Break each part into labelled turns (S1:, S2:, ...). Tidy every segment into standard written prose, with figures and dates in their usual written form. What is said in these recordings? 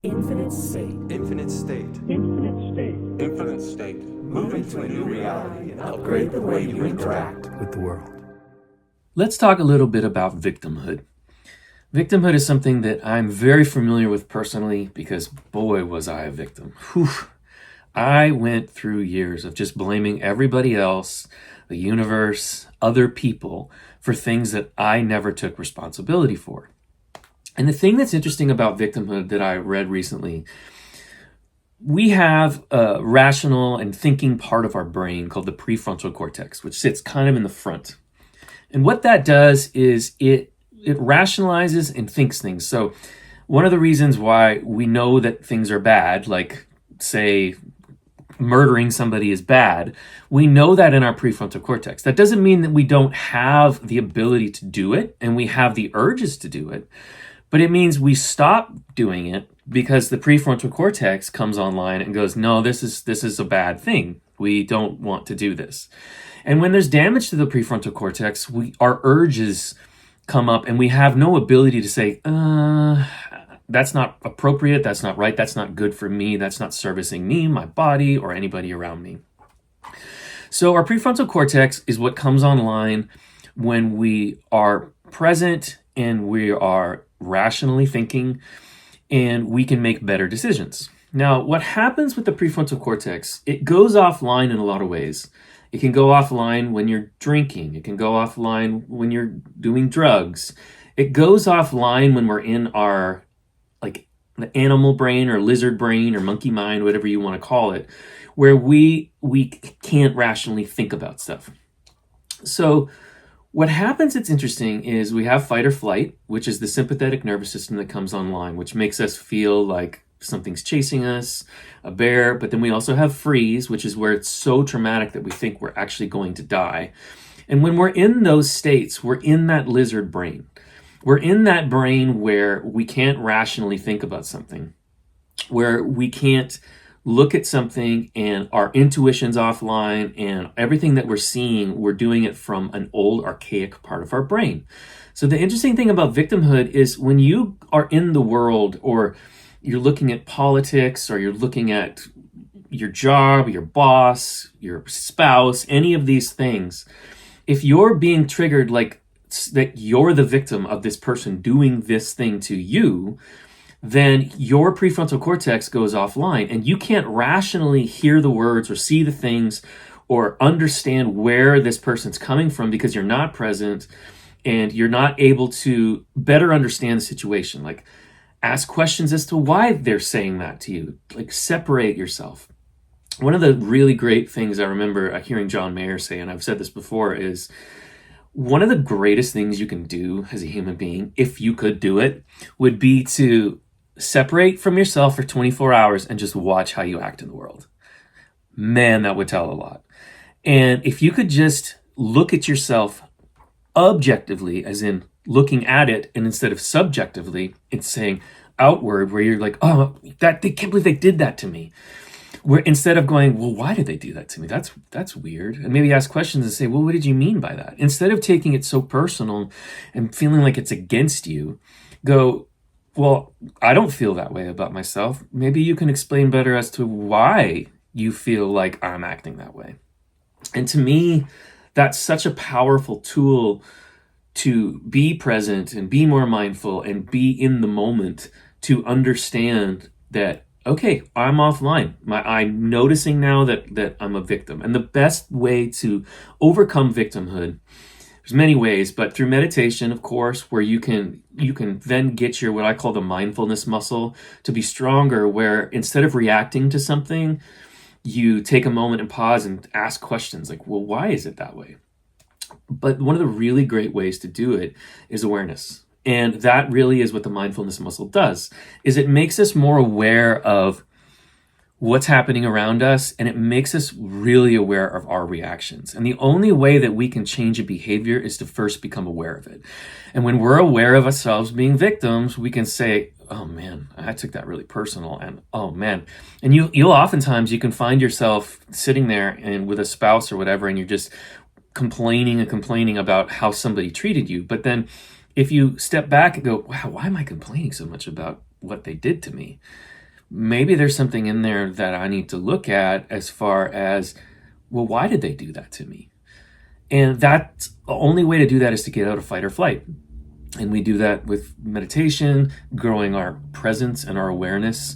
S1: Infinite state.
S2: Infinite state.
S1: Infinite state.
S2: Infinite state.
S1: Move into a new reality and upgrade the way you interact with the world.
S3: Let's talk a little bit about victimhood. Victimhood is something that I'm very familiar with personally because, boy, was I a victim. Whew. I went through years of just blaming everybody else, the universe, other people, for things that I never took responsibility for. And the thing that's interesting about victimhood that I read recently, we have a rational and thinking part of our brain called the prefrontal cortex, which sits kind of in the front. And what that does is it rationalizes and thinks things. So one of the reasons why we know that things are bad, like say murdering somebody is bad, we know that in our prefrontal cortex. That doesn't mean that we don't have the ability to do it and we have the urges to do it, but it means we stop doing it because the prefrontal cortex comes online and goes, no, this is a bad thing. We don't want to do this. And when there's damage to the prefrontal cortex, our urges come up and we have no ability to say, that's not appropriate, that's not right, that's not good for me, that's not servicing me, my body, or anybody around me. So our prefrontal cortex is what comes online when we are present and we are rationally thinking and we can make better decisions. Now, what happens with the prefrontal cortex, it goes offline in a lot of ways. It can go offline when you're drinking. It can go offline when you're doing drugs. It goes offline when we're in our the animal brain or lizard brain or monkey mind, whatever you want to call it, where we can't rationally think about stuff. So what happens that's interesting is we have fight or flight, which is the sympathetic nervous system that comes online, which makes us feel like something's chasing us, a bear. But then we also have freeze, which is where it's so traumatic that we think we're actually going to die. And when we're in those states, we're in that lizard brain. We're in that brain where we can't rationally think about something, where we can't look at something and our intuition's offline and everything that we're seeing, we're doing it from an old archaic part of our brain. So the interesting thing about victimhood is when you are in the world or you're looking at politics or you're looking at your job, your boss, your spouse, any of these things, if you're being triggered like that you're the victim of this person doing this thing to you, then your prefrontal cortex goes offline and you can't rationally hear the words or see the things or understand where this person's coming from because you're not present and you're not able to better understand the situation. Like ask questions as to why they're saying that to you, like separate yourself. One of the really great things I remember hearing John Mayer say, and I've said this before, is one of the greatest things you can do as a human being, if you could do it, would be to separate from yourself for 24 hours and just watch how you act in the world. Man, that would tell a lot. And if you could just look at yourself objectively, as in looking at it, and instead of subjectively, it's saying outward, where you're like, oh, they can't believe they did that to me. Where instead of going, well, why did they do that to me? That's weird. And maybe ask questions and say, well, what did you mean by that? Instead of taking it so personal and feeling like it's against you, go, well, I don't feel that way about myself. Maybe you can explain better as to why you feel like I'm acting that way. And to me, that's such a powerful tool to be present and be more mindful and be in the moment to understand that, okay, I'm offline. I'm noticing now that I'm a victim. And the best way to overcome victimhood, there's many ways, but through meditation, of course, where you can then get your, what I call the mindfulness muscle to be stronger, where instead of reacting to something, you take a moment and pause and ask questions like, well, why is it that way? But one of the really great ways to do it is awareness. And that really is what the mindfulness muscle does, is it makes us more aware of what's happening around us, and it makes us really aware of our reactions. And the only way that we can change a behavior is to first become aware of it. And when we're aware of ourselves being victims, we can say, oh man, I took that really personal, and oh man. And you'll oftentimes, you can find yourself sitting there and with a spouse or whatever, and you're just complaining about how somebody treated you. But then if you step back and go, wow, why am I complaining so much about what they did to me? maybe there's something in there that I need to look at as far as, well, why did they do that to me? And that's the only way to do that is to get out of fight or flight. And we do that with meditation, growing our presence and our awareness.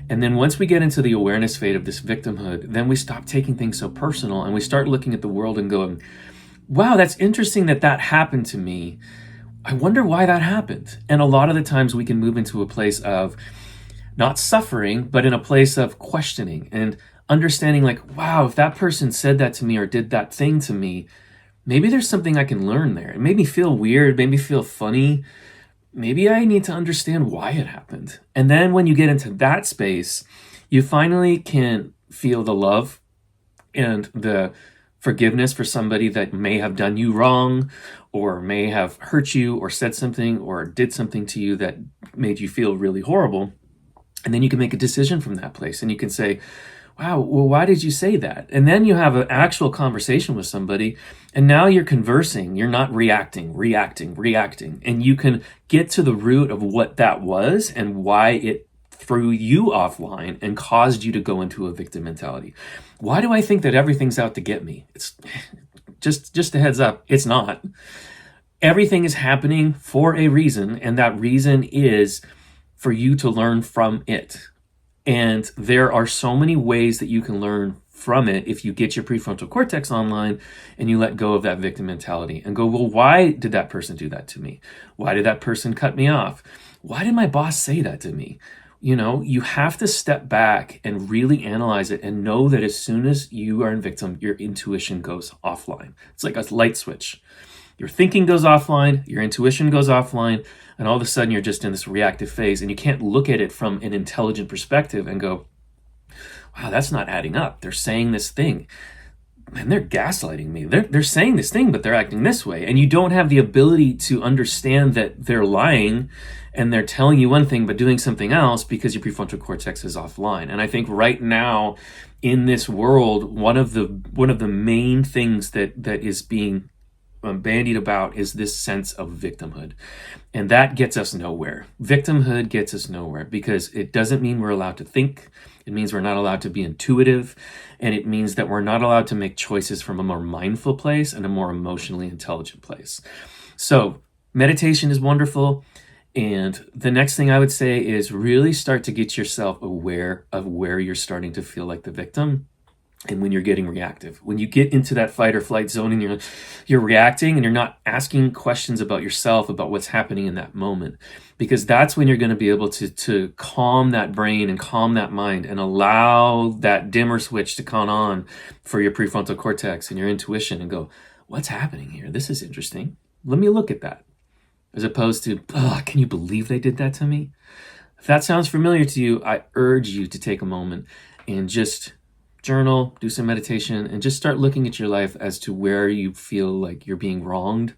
S3: And then once we get into the awareness phase of this victimhood, then we stop taking things so personal and we start looking at the world and going, wow, that's interesting that that happened to me. I wonder why that happened. And a lot of the times we can move into a place of not suffering, but in a place of questioning and understanding like, wow, if that person said that to me or did that thing to me, maybe there's something I can learn there. It made me feel weird, made me feel funny. Maybe I need to understand why it happened. And then when you get into that space, you finally can feel the love and the forgiveness for somebody that may have done you wrong or may have hurt you or said something or did something to you that made you feel really horrible. And then you can make a decision from that place and you can say, wow, well, why did you say that? And then you have an actual conversation with somebody and now you're conversing. You're not reacting. And you can get to the root of what that was and why it threw you offline and caused you to go into a victim mentality. Why do I think that everything's out to get me? It's just a heads up. It's not. Everything is happening for a reason. And that reason is for you to learn from it. And there are so many ways that you can learn from it if you get your prefrontal cortex online and you let go of that victim mentality and go, well, why did that person do that to me? Why did that person cut me off? Why did my boss say that to me? You have to step back and really analyze it and know that as soon as you are in victim, your intuition goes offline. It's like a light switch. Your thinking goes offline, your intuition goes offline, and all of a sudden you're just in this reactive phase and you can't look at it from an intelligent perspective and go, wow, that's not adding up. They're saying this thing. Man, they're gaslighting me. They're saying this thing, but they're acting this way. And you don't have the ability to understand that they're lying and they're telling you one thing but doing something else because your prefrontal cortex is offline. And I think right now in this world, one of the main things that is being bandied about is this sense of victimhood. And that gets us nowhere. Victimhood gets us nowhere because it doesn't mean we're allowed to think. It means we're not allowed to be intuitive. And it means that we're not allowed to make choices from a more mindful place and a more emotionally intelligent place. So meditation is wonderful. And the next thing I would say is really start to get yourself aware of where you're starting to feel like the victim. And when you're getting reactive, when you get into that fight or flight zone and you're reacting and you're not asking questions about yourself, about what's happening in that moment, because that's when you're going to be able to calm that brain and calm that mind and allow that dimmer switch to come on for your prefrontal cortex and your intuition and go, what's happening here? This is interesting. Let me look at that. As opposed to, can you believe they did that to me? If that sounds familiar to you, I urge you to take a moment and just journal, do some meditation, and just start looking at your life as to where you feel like you're being wronged,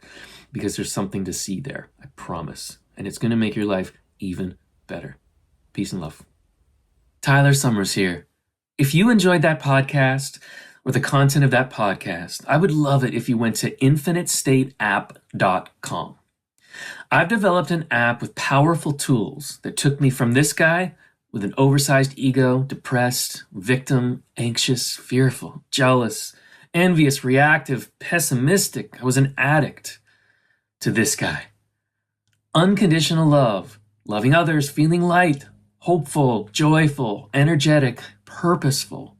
S3: because there's something to see there, I promise. And it's going to make your life even better. Peace and love. Tyler Summers here. If you enjoyed that podcast or the content of that podcast, I would love it if you went to infinitestateapp.com. I've developed an app with powerful tools that took me from this guy with an oversized ego, depressed, victim, anxious, fearful, jealous, envious, reactive, pessimistic. I was an addict, to this guy. Unconditional love, loving others, feeling light, hopeful, joyful, energetic, purposeful,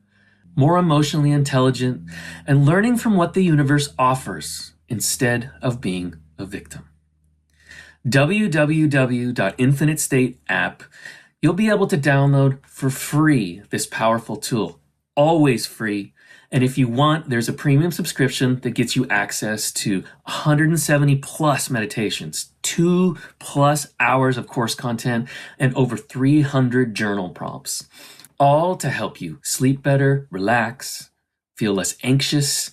S3: more emotionally intelligent, and learning from what the universe offers instead of being a victim. www.infinitestateapp. You'll be able to download for free this powerful tool, always free. And if you want, there's a premium subscription that gets you access to 170 plus meditations, 2+ hours of course content, and over 300 journal prompts, all to help you sleep better, relax, feel less anxious,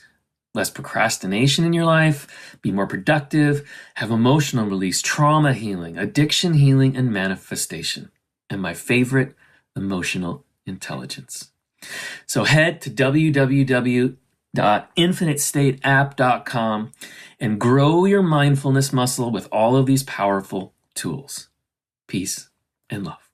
S3: less procrastination in your life, be more productive, have emotional release, trauma healing, addiction healing, and manifestation. And my favorite, emotional intelligence. So head to www.infinitestateapp.com and grow your mindfulness muscle with all of these powerful tools. Peace and love.